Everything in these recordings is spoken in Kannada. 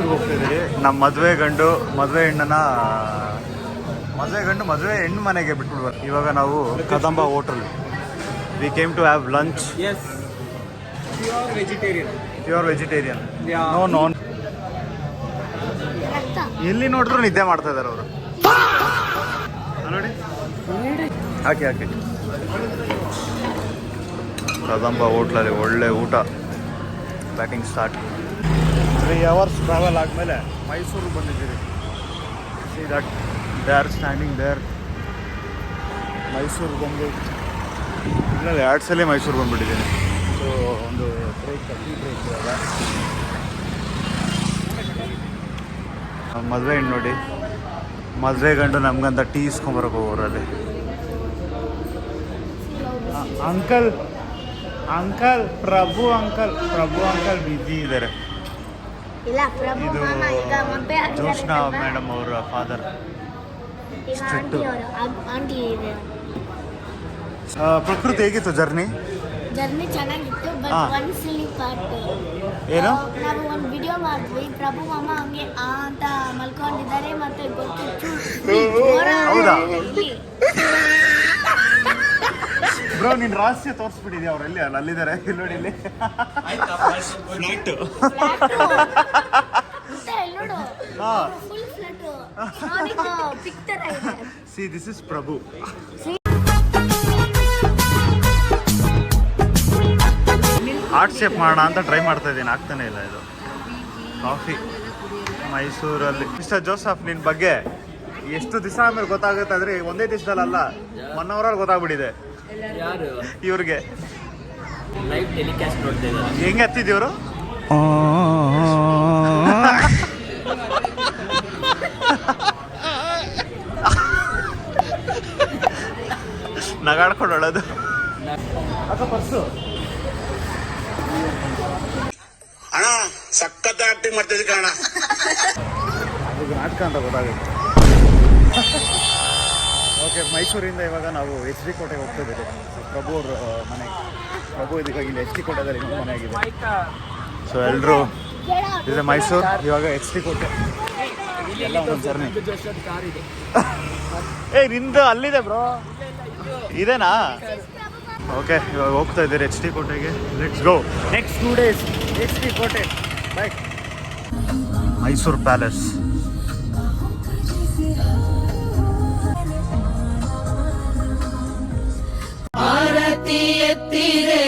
ಮೈಸೂರಿಗೆ ಹೋಗ್ತಿದ್ದೀವಿ. ನಮ್ಮ ಮದುವೆ ಗಂಡು ಮದುವೆ ಹೆಣ್ಣು ಮನೆಗೆ ಬಿಟ್ಬಿಡ್ಬಾರ್ದು. ಇವಾಗ ನಾವು Kadamba hotel. We came to have lunch. Pure vegetarian. No non. ಎಲ್ಲಿ ನೋಡಿದ್ರು ನಿದ್ದೆ ಮಾಡ್ತಾ ಇದ್ದಾರೆ ಅವರು. ನೋಡಿ ಹಾಕಿ ಕದಂಬ ಹೋಟ್ಲಲ್ಲಿ ಒಳ್ಳೆ ಊಟ. Batting start. 3 hours ಟ್ರಾವೆಲ್ ಆದಮೇಲೆ ಮೈಸೂರಿಗೆ ಬಂದಿದ್ದೀವಿ. See that they are standing there. ಮೈಸೂರಿಗೆ ಬಂದು ಇಲ್ಲ 2 ಸಲ ಮೈಸೂರಿಗೆ ಬಂದುಬಿಟ್ಟಿದ್ದೀನಿ. ಸೊ ಒಂದು ಬ್ರೇಕ್ ಇವಾಗ ಮದುವೆ ಹೆಣ್ಣು ನೋಡಿ. ಮದುವೆ ಗಂಡು ನಮ್ಗಂತ ಟೀ ಇಸ್ಕೊಂಬರಕ್ಕೆ ಹೋಗೋರಲ್ಲಿ. ಅಂಕಲ್ ಪ್ರಭು ಅಂಕಲ್ ಬಿಜಿ ಇದ್ದಾರೆ. ಇದು ಜೋಷ್ನಾ ಮೇಡಮ್ ಅವರ ಫಾದರ್. ಪ್ರಕೃತಿ ಹೇಗಿತ್ತು ಜರ್ನಿ ಚೆನ್ನಾಗಿತ್ತು. ಬಟ್ ಒಂದು ಸಿಲಿ ಪಾರ್ಟ್ ಏನು ನಾವು ಒಂದು ವಿಡಿಯೋ ಮಾಡಿದ್ವಿ. ಪ್ರಭು ಮಾಮ ಹಂಗೆ ಅಂತ ಮಲ್ಕೊಂಡಿದ್ದಾರೆ ಮತ್ತೆ ಗೊತ್ತಿತ್ತು. ಹೌದಾ ಬ್ರೋ, ನಿನ್ ರಹಸ್ಯ ತೋರಿಸ್ಬಿಟ್ಟಿದ್ಯಾ? ಅವ್ರು ಎಲ್ಲಿ ಅಲ್ಲಿದ್ದಾರೆ ಇಲ್ಲಿ ನೋಡಿ. ಇಲ್ಲಿ see this is Prabhu. Heart shape ಮಾಡೋಣ ಅಂತ ಟ್ರೈ ಮಾಡ್ತಾ ಇದ್ದೀನಿ, ಆಗ್ತಾನೆ ಇಲ್ಲ. ಇದು ಕಾಫಿ ಮೈಸೂರಲ್ಲಿ. ಮಿಸ್ಟರ್ ಜೋಸಫ್, ನಿನ್ನ ಬಗ್ಗೆ ಎಷ್ಟು ದಿವಸ ಆಮೇಲೆ ಗೊತ್ತಾಗುತ್ತೆ ಅಂದರೆ ಒಂದೇ ದಿವಸದಲ್ಲ 1 hour ಗೊತ್ತಾಗ್ಬಿಟ್ಟಿದೆ ಇವ್ರಿಗೆ. ಹೆಂಗೆ ಹತ್ತಿದ್ದೀವರು? ನಗಾಡ್ಕೊಂಡು ಹೇಳೋದು. ಪರ್ಸು ಅಣ್ಣ ಸಖತ್ ಆಕ್ಟಿಂಗ್ ಮಾಡ್ತಿದ್ದೆ ಕಣ. ಇದು ನಾಟಕ ಅಂತ ಗೊತ್ತಾಗುತ್ತೆ. ಓಕೆ, ಮೈಸೂರಿಂದ ಇವಾಗ ನಾವು HD ಕೋಟೆಗೆ ಹೋಗ್ತಿದ್ದೀವಿ. ಪ್ರಭು ಅವ್ರ ಮನೆ. ಪ್ರಭು ಇದಕ್ಕಾಗಿ HD ಕೋಟೆದಲ್ಲಿ ಇನ್ನೊಂದು ಮನೆ ಆಗಿದೆ. ಸೊ ಎಲ್ಲರೂ ಇದೆ ಮೈಸೂರು. ಇವಾಗ HD ಕೋಟೆ ಎಲ್ಲ ಒಂದು ಜರ್ನಿ. ನಿಂದು ಅಲ್ಲಿದೆ ಬ್ರೋ, ಇದೇನಾ? ಓಕೆ, ಇವಾಗ ಹೋಗ್ತಾ ಇದ್ದೀರಿ HD ಕೋಟೆಗೆ. Let's go. Next 2 days HD ಕೋಟೆ. ಬಾಯ್. ಮೈಸೂರು ಪ್ಯಾಲೇಸ್. ಆರತಿ ಎತ್ತಿರೆ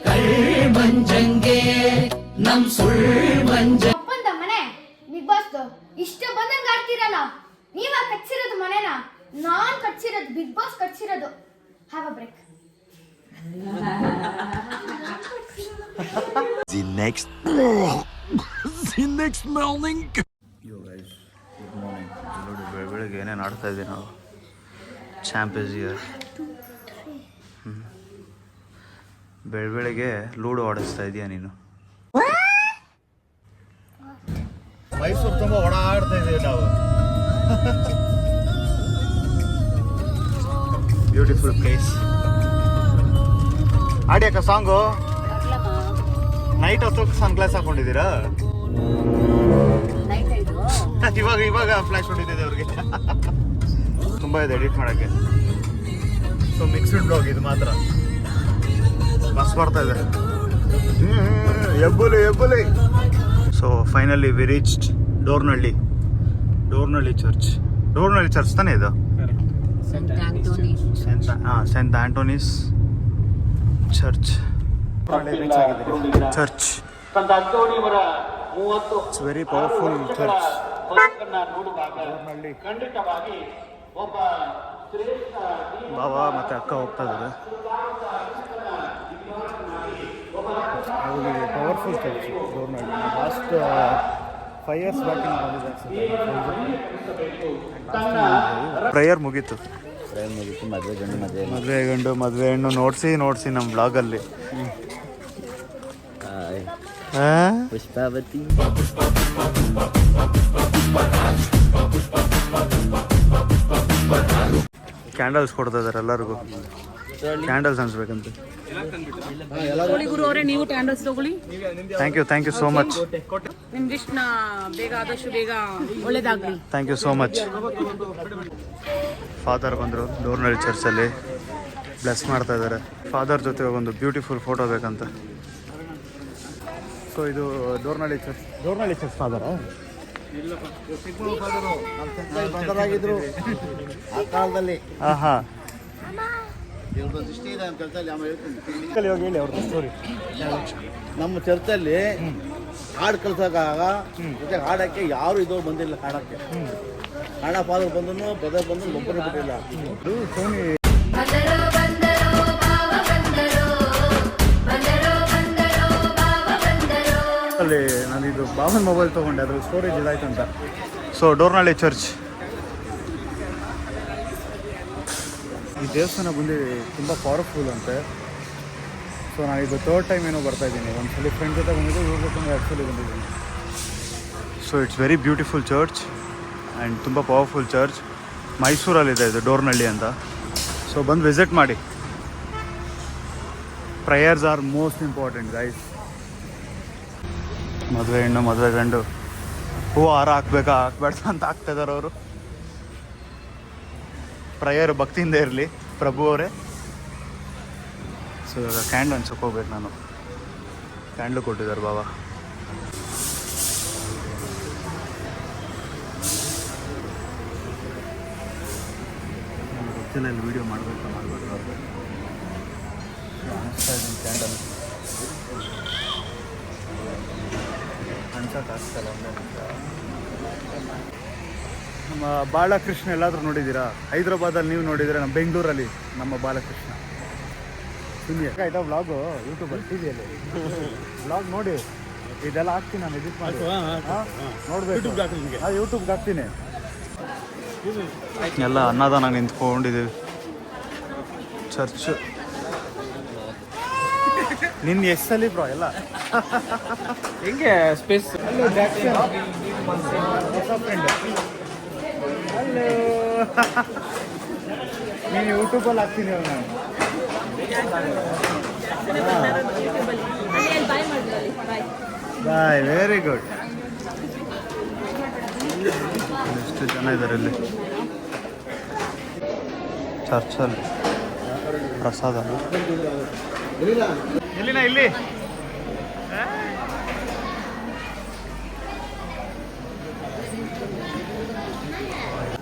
ಕಳ್ಮಂಜಂಗೆ ನಮ್ ಸುಳ್ಮಂಜ. ಅಪ್ಪಂದ ಮನೆ ಬಿಗ್ ಬಾಸ್ ಇಷ್ಟ ಬಂದಂಗ ಆಡ್ತಿರಲ್ಲ. ನೀವ ಕಟ್ಸಿರೋದು ಮನೆನ? ನಾನ್ ಕಟ್ಸಿರೋದು, ಬಿಗ್ ಬಾಸ್ ಕಟ್ಸಿರೋದು. Have a break. The next morning. Yo guys, good morning. ನೋಡಿ ಬೆಳಗ್ಗೆ ಏನೇನು ಆಡ್ತಾ ಇದ್ದೀವಿ ನಾವು. Champ is here. ಬೆಳಗ್ಗೆ ಲೂಡೋ ಆಡಿಸ್ತಾ ಇದೀಯ ನೀನು. ಮೈಸೂರು ತುಂಬ ಓಡಾಡ್ತಾ ಇದ್ದೀವಿ ನಾವು. Beautiful place. ಆಡ್ಯಾಕ ಸಾಂಗು? ನೈಟ್ ಹೊತ್ತು ಸನ್ ಗ್ಲಾಸ್ ಹಾಕೊಂಡಿದ್ದೀರಾ? ಇವಾಗ ಫ್ಲಾಶ್ ಹೊಡಿತಿದೆ ಅವ್ರಿಗೆ. ತುಂಬ ಇದೆ ಎಡಿಟ್ ಮಾಡೋಕ್ಕೆ. ಸೊ ಮಿಕ್ಸ್ಡ್ ಬ್ಲಾಗ್ ಇದು ಮಾತ್ರ ಮಸ್ತ್ ಬರ್ತಾ ಇದೆ. ಎಬ್ಬುಲಿ. So finally we reached Dornalli church ತಾನೇ ಇದು? Saint Antony's church. It's very powerful church. ಬಾಬಾ ಮತ್ತೆ ಅಕ್ಕ ಹೋಗ್ತಾ ಇದ್ದಾರೆ. Powerful church Dornalli. Last 5 years back ಬಂದಿದೆ. ಪ್ರೇಯರ್ ಮುಗೀತು. ಮದುವೆ ಗಂಡು ಮದುವೆ ಹೆಣ್ಣು ನೋಡಿಸಿ ನಮ್ಮ ಬ್ಲಾಗಲ್ಲಿ. ಪುಷ್ಪಾವತಿ. ಕ್ಯಾಂಡಲ್ಸ್ ಕೊಡ್ತಾ ಇದ್ದಾರೆ ಎಲ್ಲರಿಗೂ. ಕ್ಯಾಂಡಲ್ಸ್ ಅನ್ಸ್ಬೇಕಂತ. ತಗೊಳ್ಳಿ ಗುರು ಅವರೇ, ನೀವು ಕ್ಯಾಂಡಲ್ಸ್ ತಗೊಳ್ಳಿ. Thank you so much. ನಿಮ್ಗೆ ಇಷ್ಟ ಬೇಗ ಆದಷ್ಟು ಬೇಗ ಒಳ್ಳೇದಾಗ್ಲಿ. Thank you so much. Father ಬಂದರು ಡೋರ್ನಳ್ಳಿ ಚರ್ಚಲ್ಲಿ, ಬ್ಲೆಸ್ ಮಾಡ್ತಾ ಇದ್ದಾರೆ. ಫಾದರ್ ಜೊತೆ ಒಂದು ಬ್ಯೂಟಿಫುಲ್ ಫೋಟೋ ಬೇಕಂತ. ಸೊ ಇದು ಡೋರ್ನಳ್ಳಿ ಚರ್ಚ್ ಫಾದರಾ? ಆಗಿದ್ರು ಆ ಕಾಲದಲ್ಲಿ ಹಾಂ ಹಾಂ, ಇವ್ರದ್ದು ದೃಷ್ಟಿ ಇದೆ ನಮ್ಮ ಚರ್ಚಲ್ಲಿ. ಆಮೇಲೆ ಹೇಳ್ತೀನಿ. ಹೋಗಿ ಹೇಳಿ ಅವ್ರದ್ದು ಸ್ಟೋರಿ. ನಮ್ಮ ಚರ್ಚಲ್ಲಿ ಹಾಡು ಕಲ್ಸೋಕಾಗ ಜೊತೆ ಹಾಡಕ್ಕೆ ಯಾರು ಇದು ಬಂದಿಲ್ಲ. ಹಾಡಕ್ಕೆ ಹಣ ಫಾದರ್ ಬಂದನು, ಬ್ರದರ್ ಬಂದು ಒಬ್ಬರೇ ಬಿಟ್ಟಿಲ್ಲ. ಸೋನಿ ಅಲ್ಲಿ ನಾನು ಇದು ಬಾವನ್ ಮೊಬೈಲ್ ತೊಗೊಂಡೆ, ಅದ್ರಲ್ಲಿ ಸ್ಟೋರೇಜ್ ಇದಾಯ್ತು ಅಂತ. ಸೊ ಡೋರ್ನಳ್ಳಿ ಚರ್ಚ್, ಈ ದೇವಸ್ಥಾನ ಬಂದು ತುಂಬ ಪವರ್ಫುಲ್ ಅಂತೆ. ಸೊ ನಾನಿದು 3rd ಟೈಮ್ ಏನೋ ಬರ್ತಾ ಇದ್ದೀನಿ. ಒಂದ್ಸಲಿ ಫ್ರೆಂಡ್ ಜೊತೆ ಬಂದಿದ್ದು, ಇವ್ರ ಜೊತೆ 2 ಸಲ ಬಂದಿದ್ದೀನಿ. So it's very beautiful church and ತುಂಬ ಪವರ್ಫುಲ್ ಚರ್ಚ್. ಮೈಸೂರಲ್ಲಿದೆ ಇದು ಡೋರ್ನಳ್ಳಿ ಅಂತ. ಸೊ ಬಂದು ವಿಸಿಟ್ ಮಾಡಿ. Prayers R most important guys. ಮದುವೆ ಹೆಣ್ಣು ಮದುವೆ ಗಂಡು ಹೂವು ಹಾರ ಹಾಕ್ಬೇಕಾ ಹಾಕ್ಬೇಡ ಅಂತ ಹಾಕ್ತಿದ್ದಾರೆ ಅವರು. ಪ್ರೇಯರ್ ಭಕ್ತಿಯಿಂದ ಇರಲಿ ಪ್ರಭು ಅವರೇ. ಸೊ ಇವಾಗ ಕ್ಯಾಂಡ್ಲ್ ಹಂಚಕ್ಕೆ ಹೋಗ್ಬೇಕು ನಾನು. ಕ್ಯಾಂಡ್ಲು ಕೊಟ್ಟಿದ್ದಾರೆ ಬಾಬಾ. ನನಗೆ ಗೊತ್ತಿಲ್ಲ ಇಲ್ಲಿ ವೀಡಿಯೋ ಮಾಡಬೇಕು ಅವ್ರಿಗೆ ಅನಿಸ್ತಾ ಇದ್ದೀನಿ. ಕ್ಯಾಂಡಲ್ ಹಂಚಕ್ಕಾಗ್ತಲ್ಲ. ನಮ್ಮ ಬಾಲಕೃಷ್ಣ ಎಲ್ಲಾದರೂ ನೋಡಿದ್ದೀರಾ? ಹೈದ್ರಾಬಾದಲ್ಲಿ ನೀವು ನೋಡಿದ್ದೀರಾ? ನಮ್ಮ ಬೆಂಗಳೂರಲ್ಲಿ ನಮ್ಮ ಬಾಲಕೃಷ್ಣ ಸುಮ್ಮನೆ ಆಯ್ತಾ ವ್ಲಾಗು ಯೂಟ್ಯೂಬಲ್ಲಿ ಟಿವಿಯಲ್ಲಿ ವ್ಲಾಗ್ ನೋಡಿ. ಇದೆಲ್ಲ ಹಾಕ್ತೀನಿ ನಾನು, ಎಡಿಟ್ ಮಾಡಿ ನೋಡ್ಬೇಕು. ಯೂಟ್ಯೂಬ್ಗೆ ಹಾಕ್ತೀನಿ. ಎಲ್ಲ ಅನ್ನದಾನ ನಿಂತ್ಕೊಂಡಿದ್ದೀವಿ. ಚರ್ಚ್ ನಿನ್ನ ಎಷ್ಟಲ್ಲಿ ಬ್ರೋ ಎಲ್ಲ ಹೆಂಗೆ ಸ್ಪೇಸ್ ಹಲೋ ಜಾಕ್ಸನ್, ಹೊಸ ಫ್ರೆಂಡ್. ಹಲೋ, ನೀನು ಯೂಟ್ಯೂಬಲ್ಲಿ ಹಾಕ್ತೀನಿ ನಾನು. ಬಾಯ್, ವೆರಿ ಗುಡ್. ಎಷ್ಟು ಜನ ಇದ್ದಾರೆ ಇಲ್ಲಿ ಚರ್ಚಲ್ಲಿ. ಪ್ರಸಾದ ಎಲ್ಲಿನ ಇಲ್ಲಿ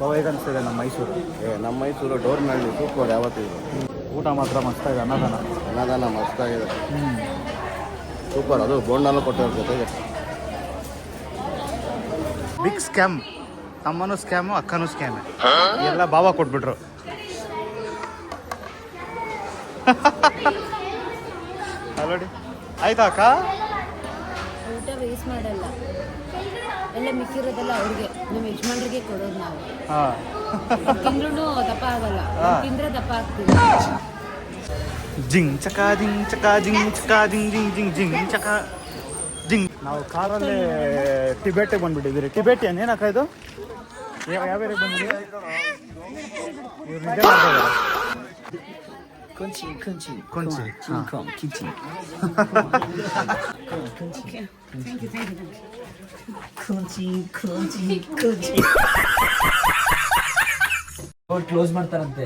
ಬಾಬಾ ಹೇಗೆ ಅನಿಸ್ತಿದೆ ನಮ್ಮ ಮೈಸೂರು? ನಮ್ಮ ಮೈಸೂರು ಡೋರ್ನಳ್ಳಿ ಸೂಪರ್. ಯಾವತ್ತೂ ಇದು ಊಟ ಮಾತ್ರ ಮಸ್ತಾಗಿದೆ. ಅನ್ನದಾನ ಮಸ್ತಾಗಿದೆ, ಸೂಪರ್. ಅದು ಬೋಂಡಾನು ಕೊಟ್ಟವ್ರ ಜೊತೆಗೆ. Big scam. ತಮ್ಮನೂ ಸ್ಕ್ಯಾಮು, ಅಕ್ಕನೂ ಸ್ಕ್ಯಾಮೆ. ಎಲ್ಲ ಬಾಬಾ ಕೊಟ್ಬಿಟ್ರು. ಅಲ್ಲೋಡಿ ಆಯ್ತಾ ಅಕ್ಕ? ಊಟ ವೇಸ್ಟ್ ಮಾಡಲ್ಲ, ಎಲ್ಲ ಮಿಕ್ಕಿರೋದೆಲ್ಲ ಅವ್ರಿಗೆ, ನಮ್ಮ ಯಜಮಾನ್ರಿಗೆ ಕೊಡೋದು ನಾವು. ತಿಂದ್ರೂ ದಪ್ಪ ಆಗಲ್ಲ, ತಿಂದ್ರೆ ದಪ್ಪ ಆಗ್ತೀವಿ. ಜಿಂಗ್ ಚಕ ಜಿಂಗ್ ಚಕ ಜಿಂಗ್ ಚಕ ಜಿಂಗ್ ಜಿಂಗ್ ಜಿಂಗ್ ಜಿಂಗ್ ಚಕ ಜಿಂಗ್. ನಾವು ಕಾರಲ್ಲೇ ಟಿಬೇಟಿಗೆ ಬಂದ್ಬಿಟ್ಟಿದ್ದೀರಿ. ಟಿಬೇಟಿಯನ್ ಏನಕ್ಕ ಇದು? ಯಾವ ಬಂದಿದ್ದೀರಿ? ಇವ್ರು ನಿದ್ದೆ ಮಾಡ್ತಾ ಇದ್ದಾರೆ. ಕೊಂಚಿ ಕ್ಲೋಸ್ ಮಾಡ್ತಾರಂತೆ.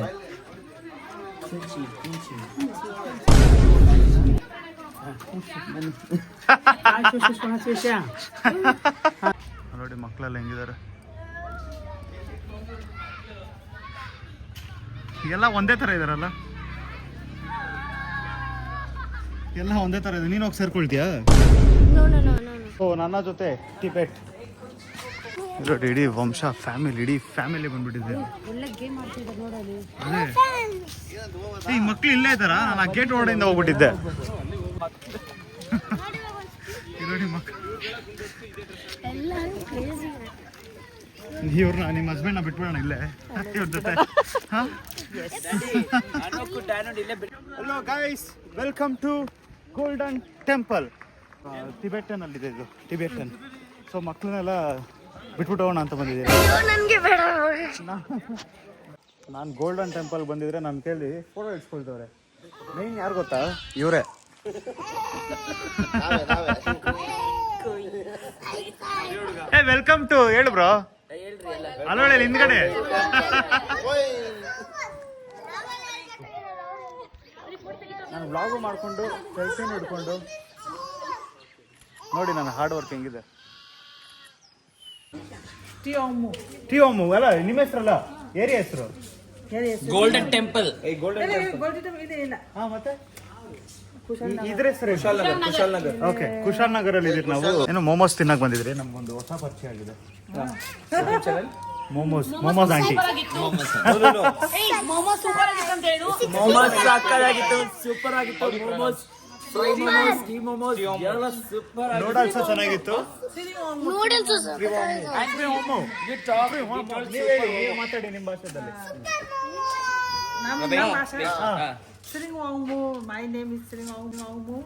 ನೋಡಿ ಮಕ್ಕಳೆಲ್ಲ ಹೆಂಗಿದ್ದಾರೆ. ಎಲ್ಲ ಒಂದೇ ಥರ ಇದಾರಲ್ಲ, ಎಲ್ಲ ಒಂದೇ ಥರ ಇದೆ. ನೀನು ಹೋಗಿ ಸೇರ್ಕೊಳ್ತೀಯಾ? ಓ, ನನ್ನ ಜೊತೆ ಟಿಬೆಟ್. ನೋಡಿ ಇಡೀ ವಂಶ ಫ್ಯಾಮಿಲಿ, ಇಡೀ ಫ್ಯಾಮಿಲಿ ಬಂದ್ಬಿಟ್ಟಿದೆ. ಅದೇ ಈ ಮಕ್ಳು ಇಲ್ಲೇ ಇದ್ದಾರಾ? ನಾನು ಆ ಗೇಟ್ ಒಳಗಡೆಯಿಂದ ಹೋಗ್ಬಿಟ್ಟಿದ್ದೆ. ನೋಡಿ ಮಕ್ಕಳು ಇವ್ರನ್ನ, ನಿಮ್ಮ ಹಸ್ಬೆಂಡ್ನ ಬಿಟ್ಬಿಡೋಣ ಇಲ್ಲೇ ಇವ್ರ ಜೊತೆ. Hello guys, welcome to Golden Temple. Tibetan ಅಲ್ಲಿದೆ ಇದು, ಟಿಬೆಟನ್. ಸೊ ಮಕ್ಕಳನ್ನೆಲ್ಲ ಬಿಟ್ಬಿಟ್ಟು ಹೋಗೋಣ ಅಂತ ಬಂದಿದ್ದೀರಿ. ನಾನು ಗೋಲ್ಡನ್ ಟೆಂಪಲ್ ಬಂದಿದ್ರೆ ನಾನು ಕೇಳಿ ಫೋಟೋ ಇಟ್ಸ್ಕೊಳ್ತವ್ರೆ. ಮೈನ್ ಯಾರು ಗೊತ್ತಾ? ಇವರೇ. ವೆಲ್ಕಮ್ ಟು ಹೇಳು ಬ್ರೋ. ಅಲ್ಲೋಳೆ ಹಿಂದ್ಗಡೆ. ನಾನು ವ್ಲಾಗು ಮಾಡಿಕೊಂಡು ಸೆಲ್ಫಿನ ಹಿಡ್ಕೊಂಡು ನೋಡಿ ನನ್ನ ಹಾರ್ಡ್ ವರ್ಕ್ ಹೆಂಗಿದೆ. ಟಿ ಓಮು ಅಲ್ಲ ನಿಮ್ಮ ಹೆಸರಲ್ಲ, ಏರಿಯಾ ಹೆಸರು ಗೋಲ್ಡನ್ ಟೆಂಪಲ್. ಹಾ ಮತ್ತೆ ಇದ್ರ ಹೆಸರು ಓಕೆ. ಕುಶಾಲ್ ನಗರ್ ಅಲ್ಲಿ ಇದೀರಿ ನಾವು. ಏನು ಮೋಮೋಸ್ ತಿನ್ನಕ್ ಬಂದಿದ್ರಿ. ನಮ್ಗೊಂದು ಹೊಸ ಪರಿಚಯ ಆಗಿದೆ. Momos aunty. ಮೋಮೋಸ್ ಸಾಕಾಗಿತ್ತು, ಸೂಪರ್ ಆಗಿತ್ತು. Momos, fry momos, steam momos ಎಲ್ಲ ಸೂಪರ್ ಆಗಿತ್ತು. ನೂಡಲ್ಸ್ ಚೆನ್ನಾಗಿತ್ತು. ಮಾತಾಡಿ ನಿಮ್ಮ ಭಾಷೆದಲ್ಲಿ. My name is Sring Wangmu.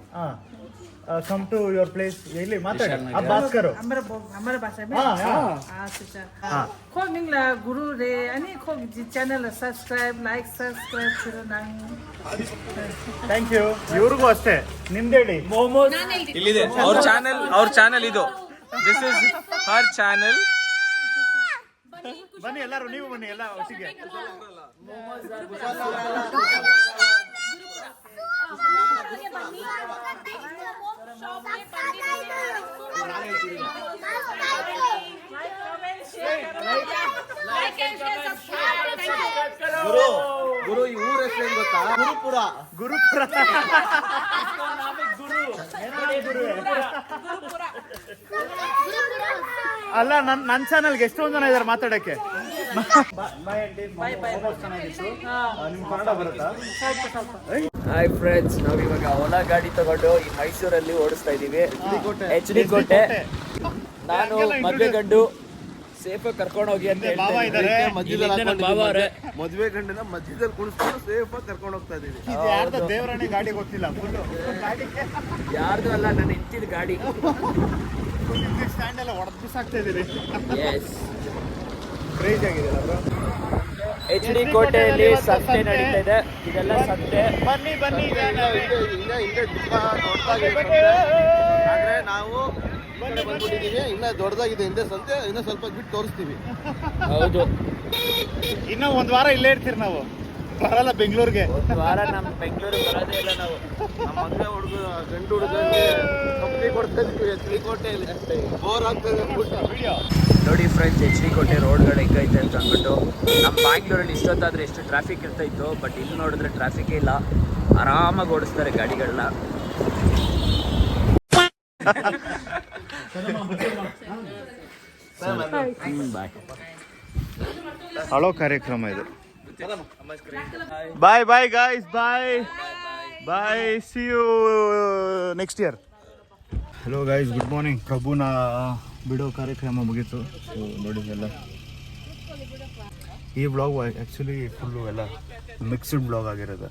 Come to your place. ಎಲ್ಲಿ ಮಾತಾಡಿ. Bhaskar Amara Basa. Kog ningla guru re ani kog channel subscribe like subscribe kiro nang. Thank you. ಇವ್ರಿಗೂ ಅಷ್ಟೇ. ನಿಮ್ದೇಳಿ. ಮೋಮೋಸ್ ಇಲ್ಲಿದೆ. ಅವ್ರ ಚಾನೆಲ್ ಇದು. This is her channel. ಬನ್ನಿ ಎಲ್ಲರೂ, ನೀವು ಬನ್ನಿ ಎಲ್ಲ ಒಟ್ಟಿಗೆ. ಗುರು ಈ ಊರ ಹೆಸರು ಏನ್ ಗೊತ್ತಾ? ಗುರುಪುರ. ಅಲ್ಲ ನನ್ನ ಚಾನಲ್ಗೆ ಎಷ್ಟೊಂದು ಜನ ಇದಾರೆ ಮಾತಾಡಕ್ಕೆ. ನಿಮ್ ಕನ್ನಡ ಬರುತ್ತಾ? ಹಾಯ್ ಫ್ರೆಂಡ್ಸ್, ನಾವಿವಾಗ ಓಲಾ ಗಾಡಿ ತಗೊಂಡು ಈ ಮೈಸೂರಲ್ಲಿ ಓಡಿಸ್ತಾ ಇದೀವಿ. HD ಕೋಟೆ. ನಾನು ಮದ್ವೆ ಗಂಡು ಸೇಫ್ ಕರ್ಕೊಂಡು ಹೋಗಿ ಅಂತ ಬಾವ ಇದ್ದಾರೆ. ಮದ್ವೆ ಗಂಡನ ಮಧ್ಯದಲ್ಲಿ ಕುಣಿಸ್ಕೊಂಡು ಸೇಫ್ ಆಗಿ ಕರ್ಕೊಂಡು ಹೋಗ್ತಾ ಇದೀವಿ. ಇದು ಯಾರ್ದ ದೇವರಾಣಿ ಗಾಡಿ ಗೊತ್ತಿಲ್ಲ. ಯಾರ್ದು ಅಲ್ಲ, ನಾನು ನಿಂತಿದ್ದ ಗಾಡಿ. ಸ್ಟ್ಯಾಂಡ್ ಎಲ್ಲ ಹೊಡೆದು ಬಿಸಾಕ್ತಾ ಇದೀರಿ. ಎಸ್, ಕ್ರೇಜ್ ಆಗಿದೆ ಬ್ರೋ. HD ಕೋಟೆಯಲ್ಲಿ ಸಂತೆ ನಡೀತಾ ಇದೆ. ಇದೆಲ್ಲ ಸಂತೆ. ಬನ್ನಿ ಹಿಂದೆ ದೊಡ್ಡದಾಗಿದೆ. ಆದ್ರೆ ನಾವು ಬಂದ್ಬಿಟ್ಟಿದೀವಿ. ಇನ್ನ ದೊಡ್ಡದಾಗಿದೆ ಹಿಂದೆ ಸಂತೆ. ಇನ್ನ ಸ್ವಲ್ಪ ಬಿಟ್ಟು ತೋರಿಸ್ತೀವಿ. ಹೌದು, ಇನ್ನ ಒಂದ್ ವಾರ ಇಲ್ಲೇ ಇರ್ತೀರಿ ನಾವು. ಬರಲ್ಲ ಬೆಂಗಳೂರಿಗೆ. ಒಂದು ವಾರ ನಮ್ಮ ಬೆಂಗಳೂರಿಗೆ ಬರೋದೇ ಇಲ್ಲ ನಾವು. ನಮ್ಮ ಮದುವೆ ಗಂಡು ಹುಡುಗರಿಗೆ ಕಂಪ್ನಿ ಕೊಡ್ತಾ ಇದೀವಿ HD ಕೋಟೆಯಲ್ಲಿ. ಬೋರ್ ಆಗ್ತದೆ ಅಂದ್ಬಿಟ್ಟು. ನೋಡಿ ಫ್ರೆಂಡ್ಸ್, HD ಕೋಟೆ ರೋಡ್ಗಳು ಹೆಂಗೈತೆ ಅಂತ ಅಂದ್ಬಿಟ್ಟು. ನಮ್ಮ ಬ್ಯಾಂಗ್ಳೂರಲ್ಲಿ ಇಷ್ಟೊತ್ತಾದ್ರೆ ಎಷ್ಟು ಟ್ರಾಫಿಕ್ ಇರ್ತಾ ಇತ್ತು, ಬಟ್ ಇಲ್ಲಿ ನೋಡಿದ್ರೆ ಟ್ರಾಫಿಕೇ ಇಲ್ಲ. ಆರಾಮಾಗಿ ಓಡಿಸ್ತಾರೆ ಗಾಡಿಗಳನ್ನ. ಬಾಯ್. ಹಲೋ ಕಾರ್ಯಕ್ರಮ ಇದು. Bye bye guys, bye bye, see you next year. Hello guys, good morning. ಪ್ರಭುನ ಬಿಡೋ ಕಾರ್ಯಕ್ರಮ ಮುಗೀತು. ಸೊ ನೋಡಿ ಎಲ್ಲ ಈ ಬ್ಲಾಗ್ ಆ್ಯಕ್ಚುಲಿ ಫುಲ್ಲು ಎಲ್ಲ ಮಿಕ್ಸ್ಡ್ ಬ್ಲಾಗ್ ಆಗಿರೋದು.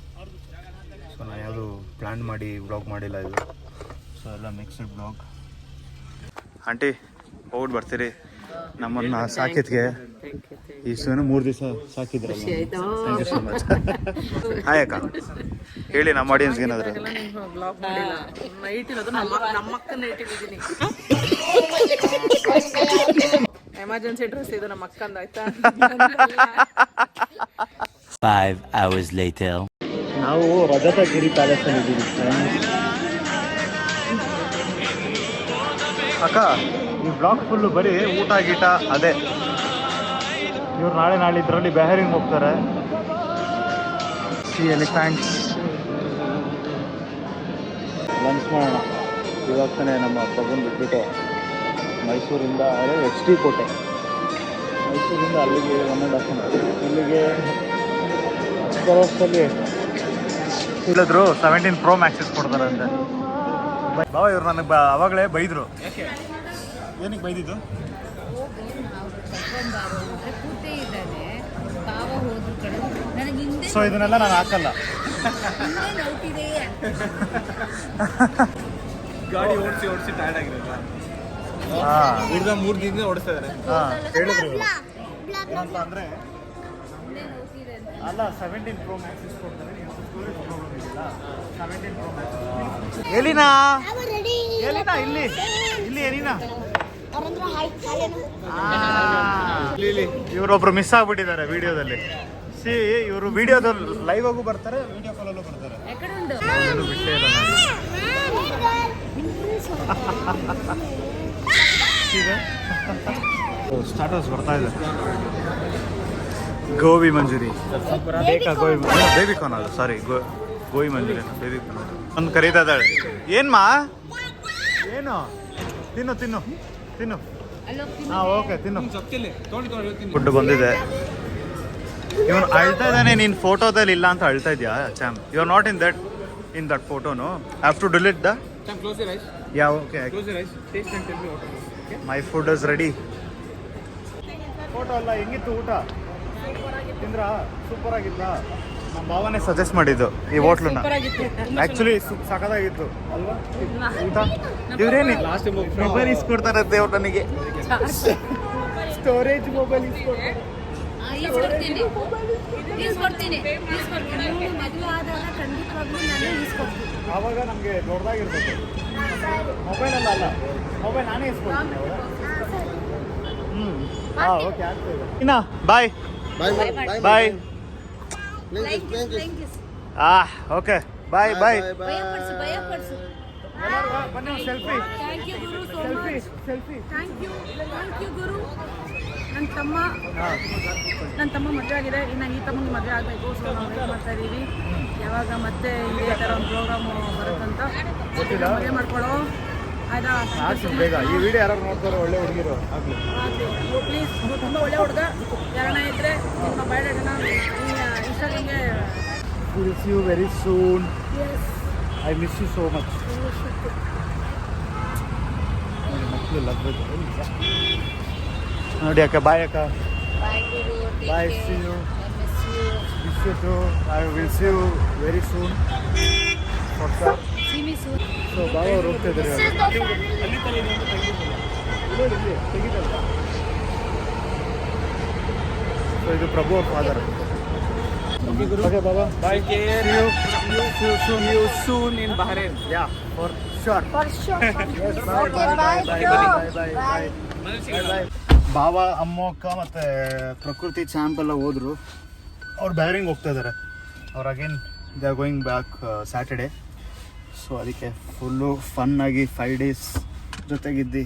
ಸೊ ನಾನು ಯಾವುದು ಪ್ಲ್ಯಾನ್ ಮಾಡಿ ಬ್ಲಾಗ್ ಮಾಡಿಲ್ಲ ಇದು. ಸೊ ಎಲ್ಲ ಮಿಕ್ಸ್ಡ್ ಬ್ಲಾಗ್. ಆಂಟಿ ಹೋಗ್ಬಿಟ್ಟು ಬರ್ತೀರಿ ನಮ್ಮನ್ನು ಸಾಕಿದ್ಗೆ. ಇಷ್ಟು 3 ದಿವಸ ಸಾಕಿದ್ರಲ್ಲ. Thank you so much. Hi ಅಕ್ಕ, ಹೇಳಿ ನಮ್ಮ ಆಡಿಯನ್ಸ್ಗೆ ಏನಾದ್ರು. ಬ್ಲಾಗ್ ಮಾಡಿಲ್ಲ. ನೈಟ್ ಇರೋದು ನಮ್ಮ ಅಕ್ಕನ ನೈಟ್ ಇಟ್ಟಿದ್ದೀನಿ. ಎಮರ್ಜೆನ್ಸಿ ಡ್ರೆಸ್ ಇದು ನಮ್ಮ ಅಕ್ಕಂದು, ಆಯ್ತಾ? 5 hours later. ನಾವು ರಜತಗಿರಿ ಪ್ಯಾಲೇಸಲ್ಲಿ ಇದ್ದೀವಿ. ಅಕ್ಕ, ಈ ಬ್ಲಾಗ್ ಫುಲ್ಲು ಬರೀ ಊಟ ಗೀಟ ಅದೇ. ಇವ್ರು ನಾಳೆ ಇದರಲ್ಲಿ ಬೆಹರಿಂಗ್ ಹೋಗ್ತಾರೆ. ಸಿ ಎಲಿಫ್ಯಾಂಟ್ಸ್ ಲಂಚ್ ಮಾಡೋಣ. ಇವಾಗ ತಾನೇ ನಮ್ಮ ಪ್ರಭುನ ಬಿಟ್ಬಿಟ್ಟು ಮೈಸೂರಿಂದ HD ಕೋಟೆ, ಮೈಸೂರಿಂದ ಅಲ್ಲಿಗೆ 1.5 hour. ಇಲ್ಲಿಗೆ ಬರೋಷ್ಟಲ್ಲಿ ಹೇಳಿದ್ರು 17 Pro Max ಕೊಡ್ತಾರೆ ಅಂತೆ. ಬಾವ ಇವ್ರು ನನಗೆ ಅವಾಗಲೇ ಬೈದರು. ಏನಕ್ಕೆ ಬೈದಿದ್ದು? ಸೊ ಇದನ್ನೆಲ್ಲ ನಾನು ಹಾಕಲ್ಲ. ಗಾಡಿ ಓಡಿಸಿ ಟೈರ್ಡ್ ಆಗಿರೋದು. ಹಾಂ, 3 ದಿನದಿಂದ ಓಡಿಸ್ತಾ ಇದ್ದಾರೆ. ಹಾಂ ಹೇಳಿದ್ರು. ಏನಂತ ಅಂದರೆ ಅಲ್ಲ 17 Pro Max ಕೊಡ್ತಾರೆ. ಸ್ಟೋರೇಜ್ ಪ್ರಾಬ್ಲಮ್ ಇದೆ. ಎಲಿನಾ ಎಲಿನಾ ಇಲ್ಲಿ ಇಲ್ಲಿ ಎಲಿನಾ ಇಲ್ಲಿ ಇವರೊಬ್ರು ಮಿಸ್ ಆಗ್ಬಿಟ್ಟಿದ್ದಾರೆ ವಿಡಿಯೋದಲ್ಲಿ. ಸಿ ಇವರು ವಿಡಿಯೋದಲ್ಲಿ ಲೈವ್ ಆಗು ಬರ್ತಾರೆ, ವಿಡಿಯೋ ಕಾಲಲ್ಲೂ ಬರ್ತಾರೆ. ಏನು ಬಿಟ್ಟೇ ಇಲ್ಲ ನಾನು. ಸ್ಟಾರ್ಟರ್ಸ್ ಬರ್ತಾ ಇದೆ. ಗೋಬಿ ಮಂಜೂರಿ ಬೇಕಾ? ಬೇಬಿ ಕಾರ್ನ್ ಅಲ್ಲ, ಸಾರಿ, ಗೋಬಿ ಮಂಜೂರಿ ಬೇಬಿ ಕಾರ್ನ್. ಒಂದು ಕರೀತಾ ಇದ್ದಾಳೆ. ಏನ್ಮಾ ಏನು? ತಿನ್ನು ತಿನ್ನು ತಿನ್ನು. ಹಾಂ ಓಕೆ ತಿನ್ನು. ಫುಡ್ ಬಂದಿದೆ. ಇವನು ಅಳ್ತಾ ಇದ್ದಾನೆ. ನೀನು ಫೋಟೋದಲ್ಲಿ ಇಲ್ಲ ಅಂತ ಅಳ್ತಾ ಇದೆಯಾ ಚಾಮ್? You are not in that ಫೋಟೋನು. Have to delete the. Ya okay. My food is ready. Photo ಅಲ್ಲ, ಹೆಂಗಿತ್ತು ಊಟ? ತಿಂದ್ರಾ? ಸೂಪರ್ ಆಗಿತ್ತ. ನಮ್ಮ ಭಾವನೆ ಸಜೆಸ್ಟ್ ಮಾಡಿದ್ದು ಈ ಹೋಟ್ಲನ್ನ. ಆ್ಯಕ್ಚುಲಿ ಸಖತ್ತಾಗಿತ್ತು ಅಲ್ವಾ ಊಟ? ಇವ್ರೇನು ಮೊಬೈಲ್ ಇಸ್ಕೊಡ್ತಾರೆ ದೇವ್ರು ನನಗೆ. ಸ್ಟೋರೇಜ್ ಮೊಬೈಲ್ ಇಸ್ಕೊಡ್ತಾರೆ. ಆವಾಗ ನಮಗೆ ದೊಡ್ಡದಾಗಿರ್ಬೇಕು. ಮೊಬೈಲಲ್ಲ ಅಲ್ಲ, ಮೊಬೈಲ್ ನಾನೇ ಇಸ್ಕೊಡ್ತೀನಿ. ಹಾಂ ಓಕೆ ಆಗ್ತದೆ. ಇನ್ನ ಬಾಯ್ ಬಾಯ್. ಓಕೆ ಬಾಯ್ ಬಾಯ್. ಬನ್ನಿ ಸೆಲ್ಫಿ ಸೆಲ್ಫಿ. ಥ್ಯಾಂಕ್ ಯು ಗುರು. ನನ್ನ ತಮ್ಮ ಮದುವೆ ಆಗಿದೆ, ಇನ್ನು ಈ ತಮ್ಮಂಗೆ ಮದುವೆ ಆಗಬೇಕು. ಸೊ ನಾವು ವೇಟ್ ಮಾಡ್ತಾ ಇದ್ದೀವಿ ಯಾವಾಗ ಮತ್ತೆ ಇದೇ ಥರ ಒಂದು ಪ್ರೋಗ್ರಾಮು ಬರುತ್ತಂತ. ಮದುವೆ ಮಾಡ್ಕೊಳ್ಳೋ ಆಯ್ತಾ? ಬೇಗ ಈ ವಿಡಿಯೋ ಯಾರು ನೋಡ್ತಾರೋ ಒಳ್ಳೆ ಹುಡುಗಿರು ಆಗಲಿ ಪ್ಲೀಸ್. ತುಂಬ ಒಳ್ಳೆ ಹುಡುಗ ಯಾರನ್ನ ಇದ್ದರೆ ನಿಮ್ಮ ಬಯೋಡೇಟನ ಇನ್ಸ್ಟಾಗ್ರಾಮ್ಗೆ. Will see you very soon. I miss you so much. ಮಕ್ಕಳು ಲಗ್ಬೇಕು ನೋಡಿ ಅಕ್ಕ. ಬಾಯ್ ಅಕ್ಕ. Bye. See you. Miss you too. I will see you very soon. So ಬಾವ ಅವ್ರು ಹೋಗ್ತಾ ಇದ್ದಾರೆ. ಸೊ ಇದು ಪ್ರಭು ಅವ್ರ ಫಾದರ್. ಓಕೆ ಬಾಬಾ bye. See you soon in Bahrain. Yeah, for sure. Yes, bye. ಬಾವ, ಅಮ್ಮ, ಅಕ್ಕ ಮತ್ತು ಪ್ರಕೃತಿ ಚಾಂಪ್ ಎಲ್ಲ ಹೋದ್ರು. ಅವ್ರು ಬ್ಯಾರಿಂಗ್ ಹೋಗ್ತಾ ಇದ್ದಾರೆ. ಅವ್ರು again they are going back Saturday. So ಅದಕ್ಕೆ ಫುಲ್ಲು ಫನ್ನಾಗಿ 5 days ಜೊತೆಗಿದ್ದು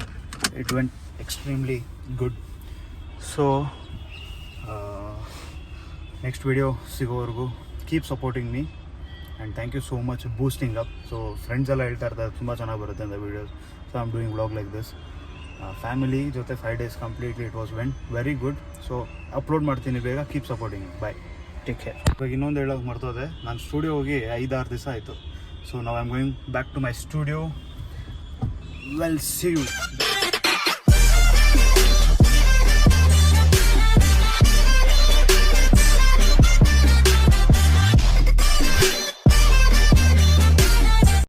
it went extremely good. So next video ಸಿಗೋವರೆಗೂ keep supporting me and thank you so much boosting up. So friends ಎಲ್ಲ ಹೇಳ್ತಾ ಇರ್ತಾರೆ ತುಂಬ ಚೆನ್ನಾಗಿ ಬರುತ್ತೆ ಅಂತ videos. So I am doing vlog like this. Family ಜೊತೆ 5 days completely it was went very good. So upload ಮಾಡ್ತೀನಿ ಬೇಗ. Keep supporting. Bye, take care. ಇವಾಗ ಇನ್ನೊಂದು ಹೇಳೋಕೆ ಮರ್ತೋದೆ, ನಾನು ಸ್ಟುಡಿಯೋ ಹೋಗಿ 5-6 ದಿವಸ ಆಯಿತು. ಸೊ ನಾವು I am going back to my studio. We'll see you.